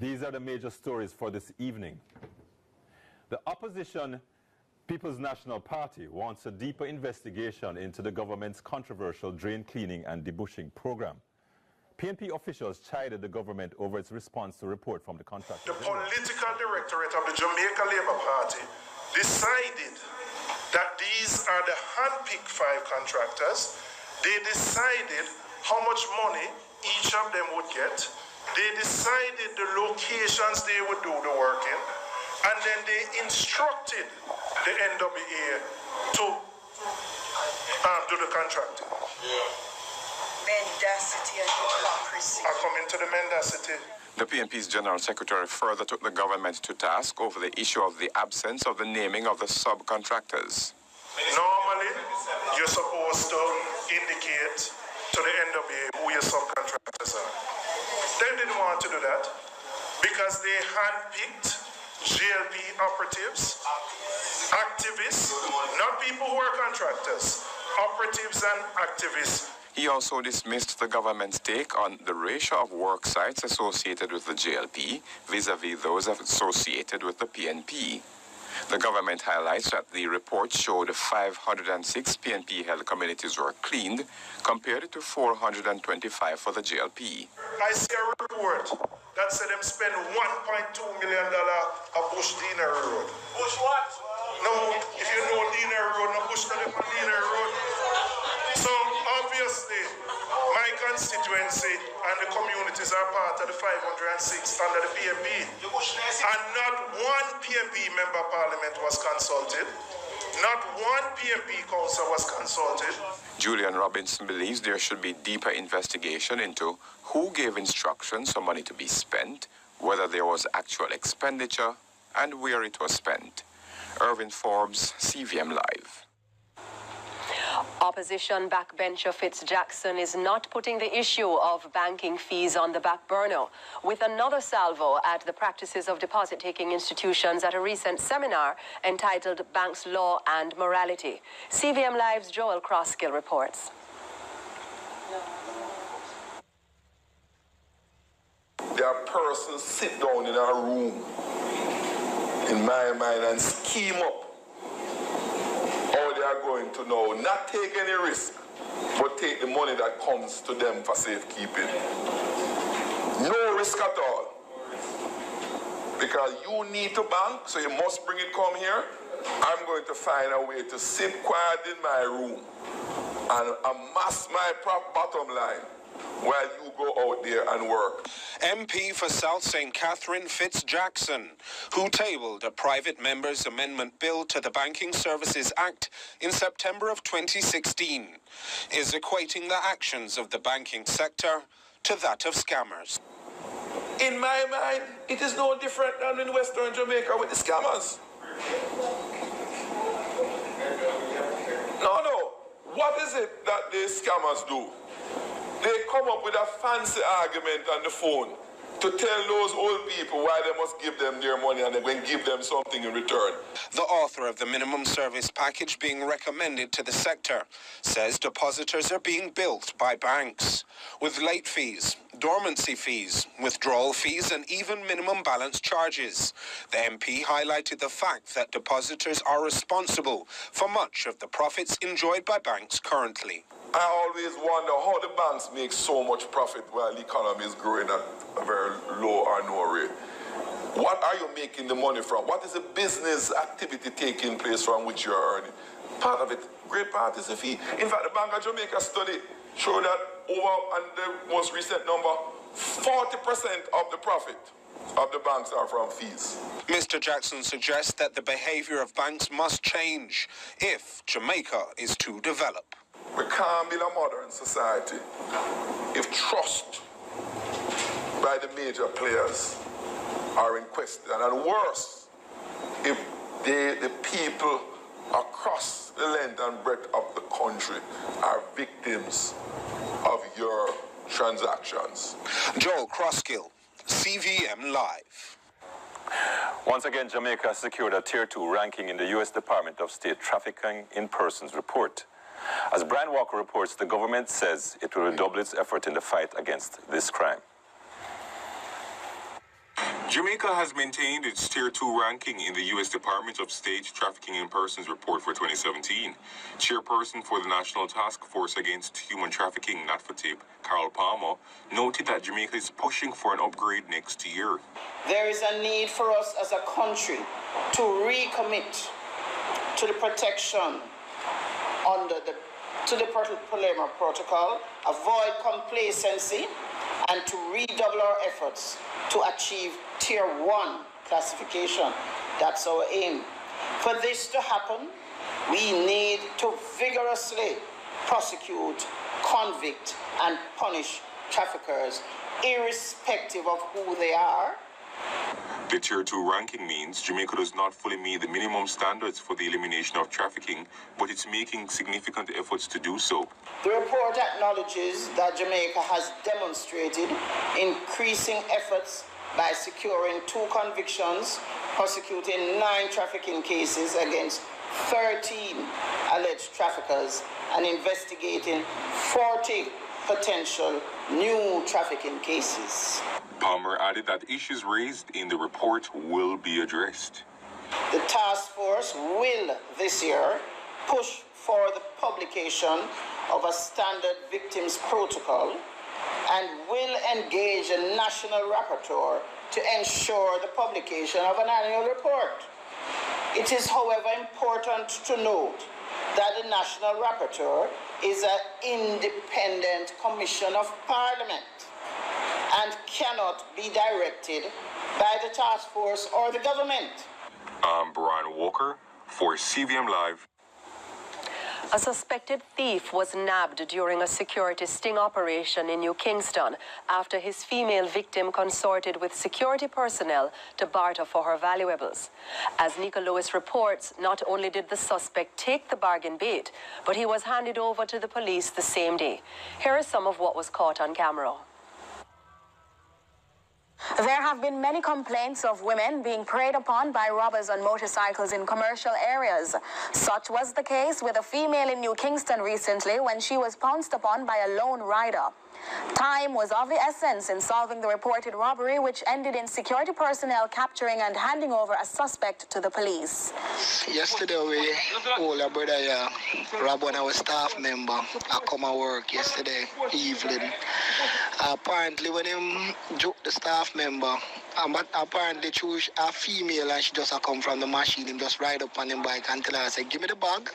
These are the major stories for this evening. The opposition People's National Party wants a deeper investigation into the government's controversial drain cleaning and debushing program. PNP officials chided the government over its response to a report from the contractor. The political directorate of the Jamaica Labour Party decided that these are the hand-picked 5 contractors. They decided how much money each of them would get. They decided the locations they would do the work in. And then they instructed the NWA to do the contracting. Mendacity and hypocrisy. I come into the mendacity. The PNP's General Secretary further took the government to task over the issue of the absence of the naming of the subcontractors. Normally, you're supposed to indicate to the NWA who your subcontractors are. They didn't want to do that because they handpicked GLP operatives, activists, not people who are contractors, operatives and activists. He also dismissed the government's take on the ratio of work sites associated with the JLP vis-à-vis those associated with the PNP. The government highlights that the report showed 506 PNP-held communities were cleaned compared to 425 for the JLP. I see a report that said them spend $1.2 million on Bush Diner Road. Bush what? No, if you know Diner Road, no Bush not on Diner Road. So obviously, my constituency and the communities are part of the 506 under the PNP. And not one PNP member of parliament was consulted. Not one PNP council was consulted. Julian Robinson believes there should be deeper investigation into who gave instructions for money to be spent, whether there was actual expenditure, and where it was spent. Irvin Forbes, CVM Live. Opposition backbencher Fitz Jackson is not putting the issue of banking fees on the back burner, with another salvo at the practices of deposit-taking institutions at a recent seminar entitled Banks Law and Morality. CVM Live's Joel Crosskill reports. There are persons sit down in a room, in my mind, and scheme up how they are going to know, not take any risk, but take the money that comes to them for safekeeping. No risk at all. Because you need to bank, so you must bring it come here. I'm going to find a way to sit quiet in my room and amass my bottom line while you go out there and work. MP for South St. Catherine Fitz Jackson, who tabled a private member's amendment bill to the Banking Services Act in September of 2016, is equating the actions of the banking sector to that of scammers. In my mind, it is no different than in Western Jamaica with the scammers. No. What is it that the scammers do? They come up with a fancy argument on the phone to tell those old people why they must give them their money and they're going to give them something in return. The author of the minimum service package being recommended to the sector says depositors are being bilked by banks with late fees, dormancy fees, withdrawal fees, and even minimum balance charges. The MP highlighted the fact that depositors are responsible for much of the profits enjoyed by banks currently. I always wonder how the banks make so much profit while the economy is growing at a very low or no rate. What are you making the money from? What is the business activity taking place from which you are earning? Part of it, great part is the fee. In fact, the Bank of Jamaica study showed that over, and the most recent number, 40% of the profit of the banks are from fees. Mr. Jackson suggests that the behavior of banks must change if Jamaica is to develop. We can't build a modern society if trust by the major players are in question. And worse, if the people across the length and breadth of the country are victims of your transactions. Joel Crosskill, CVM Live. Once again, Jamaica secured a Tier 2 ranking in the U.S. Department of State Trafficking in Persons report. As Brian Walker reports, the government says it will redouble its effort in the fight against this crime. Jamaica has maintained its Tier 2 ranking in the U.S. Department of State Trafficking in Persons report for 2017. Chairperson for the National Task Force Against Human Trafficking, NATFATIP, Carol Palmer, noted that Jamaica is pushing for an upgrade next year. There is a need for us as a country to recommit to the protection under the Palermo Protocol, avoid complacency, and to redouble our efforts to achieve Tier 1 classification. That's our aim. For this to happen, we need to vigorously prosecute, convict, and punish traffickers, irrespective of who they are. The Tier 2 ranking means Jamaica does not fully meet the minimum standards for the elimination of trafficking, but it's making significant efforts to do so. The report acknowledges that Jamaica has demonstrated increasing efforts by securing 2 convictions, prosecuting 9 trafficking cases against 13 alleged traffickers, and investigating 40 potential new trafficking cases. Palmer added that issues raised in the report will be addressed. The task force will this year push for the publication of a standard victims protocol and will engage a national rapporteur to ensure the publication of an annual report. It is, however, important to note that the national rapporteur is an independent commission of parliament and cannot be directed by the task force or the government. I'm Brian Walker for CVM Live. A suspected thief was nabbed during a security sting operation in New Kingston after his female victim consorted with security personnel to barter for her valuables. As Nika Lewis reports, not only did the suspect take the bargain bait, but he was handed over to the police the same day. Here is some of what was caught on camera. There have been many complaints of women being preyed upon by robbers on motorcycles in commercial areas. Such was the case with a female in New Kingston recently when she was pounced upon by a lone rider. Time was of the essence in solving the reported robbery, which ended in security personnel capturing and handing over a suspect to the police. Yesterday, we older brother robbed one of our staff member. I come to work yesterday evening. Apparently, when him juke the staff member, apparently she was a female and she just come from the machine and just ride up on him bike and tell her, say, give me the bag.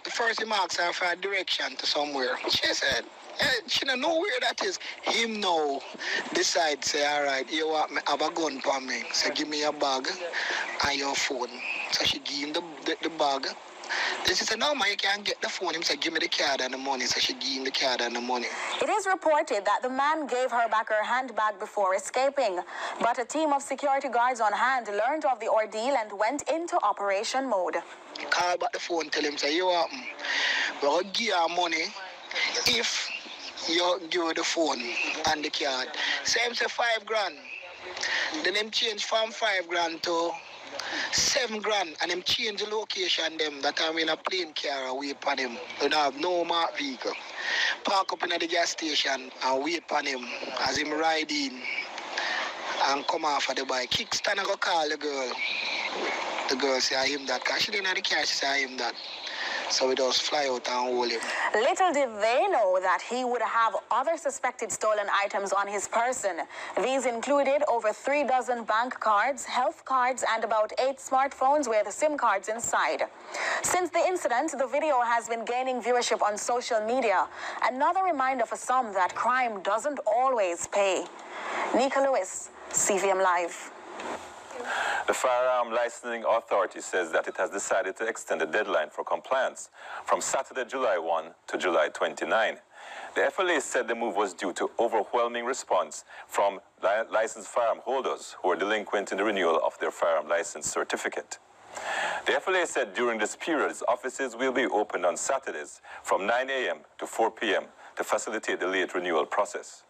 First, he asks her for a direction to somewhere. She said, she don't know where that is. Him now decide, say, all right, you want me have a gun for me. So give me your bag and your phone. So she give him the bag. Then she said, no, man, you can't get the phone. He said, give me the card and the money. So she gave him the card and the money. It is reported that the man gave her back her handbag before escaping. But a team of security guards on hand learned of the ordeal and went into operation mode. Call back the phone, tell him, say, you want me? We're going to give you money if you give her the phone and the card. So him say 5 grand. Then him change from 5 grand to 7 grand, and him change the location them that I'm in a plane car and wait upon him. We don't have no marked vehicle. Park up in the gas station and wait upon him as him ride in and come off of the bike. Kickstand and go call the girl. The girl say him that, because she didn't have the car, she say him that. So we just fly out and hold him. Little did they know that he would have other suspected stolen items on his person. These included over 3 dozen bank cards, health cards, and about 8 smartphones with SIM cards inside. Since the incident, the video has been gaining viewership on social media. Another reminder for some that crime doesn't always pay. Nika Lewis, CVM Live. The Firearm Licensing Authority says that it has decided to extend the deadline for compliance from Saturday, July 1 to July 29. The FLA said the move was due to overwhelming response from licensed firearm holders who are delinquent in the renewal of their firearm license certificate. The FLA said during this period, its offices will be opened on Saturdays from 9 a.m. to 4 p.m. to facilitate the late renewal process.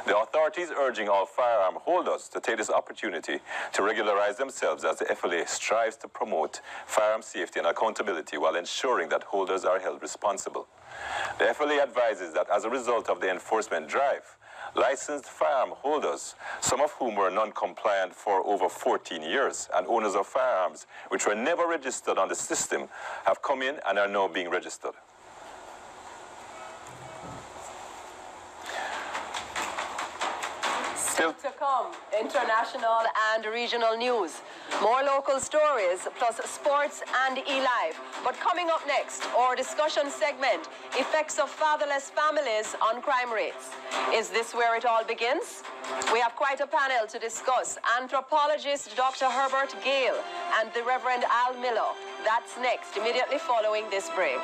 The authority is urging all firearm holders to take this opportunity to regularize themselves as the FLA strives to promote firearm safety and accountability while ensuring that holders are held responsible. The FLA advises that as a result of the enforcement drive, licensed firearm holders, some of whom were non-compliant for over 14 years, and owners of firearms which were never registered on the system have come in and are now being registered. Still to come, international and regional news. More local stories, plus sports and eLive. But coming up next, our discussion segment, effects of fatherless families on crime rates. Is this where it all begins? We have quite a panel to discuss. Anthropologist Dr. Herbert Gale and the Reverend Al Miller. That's next, immediately following this break.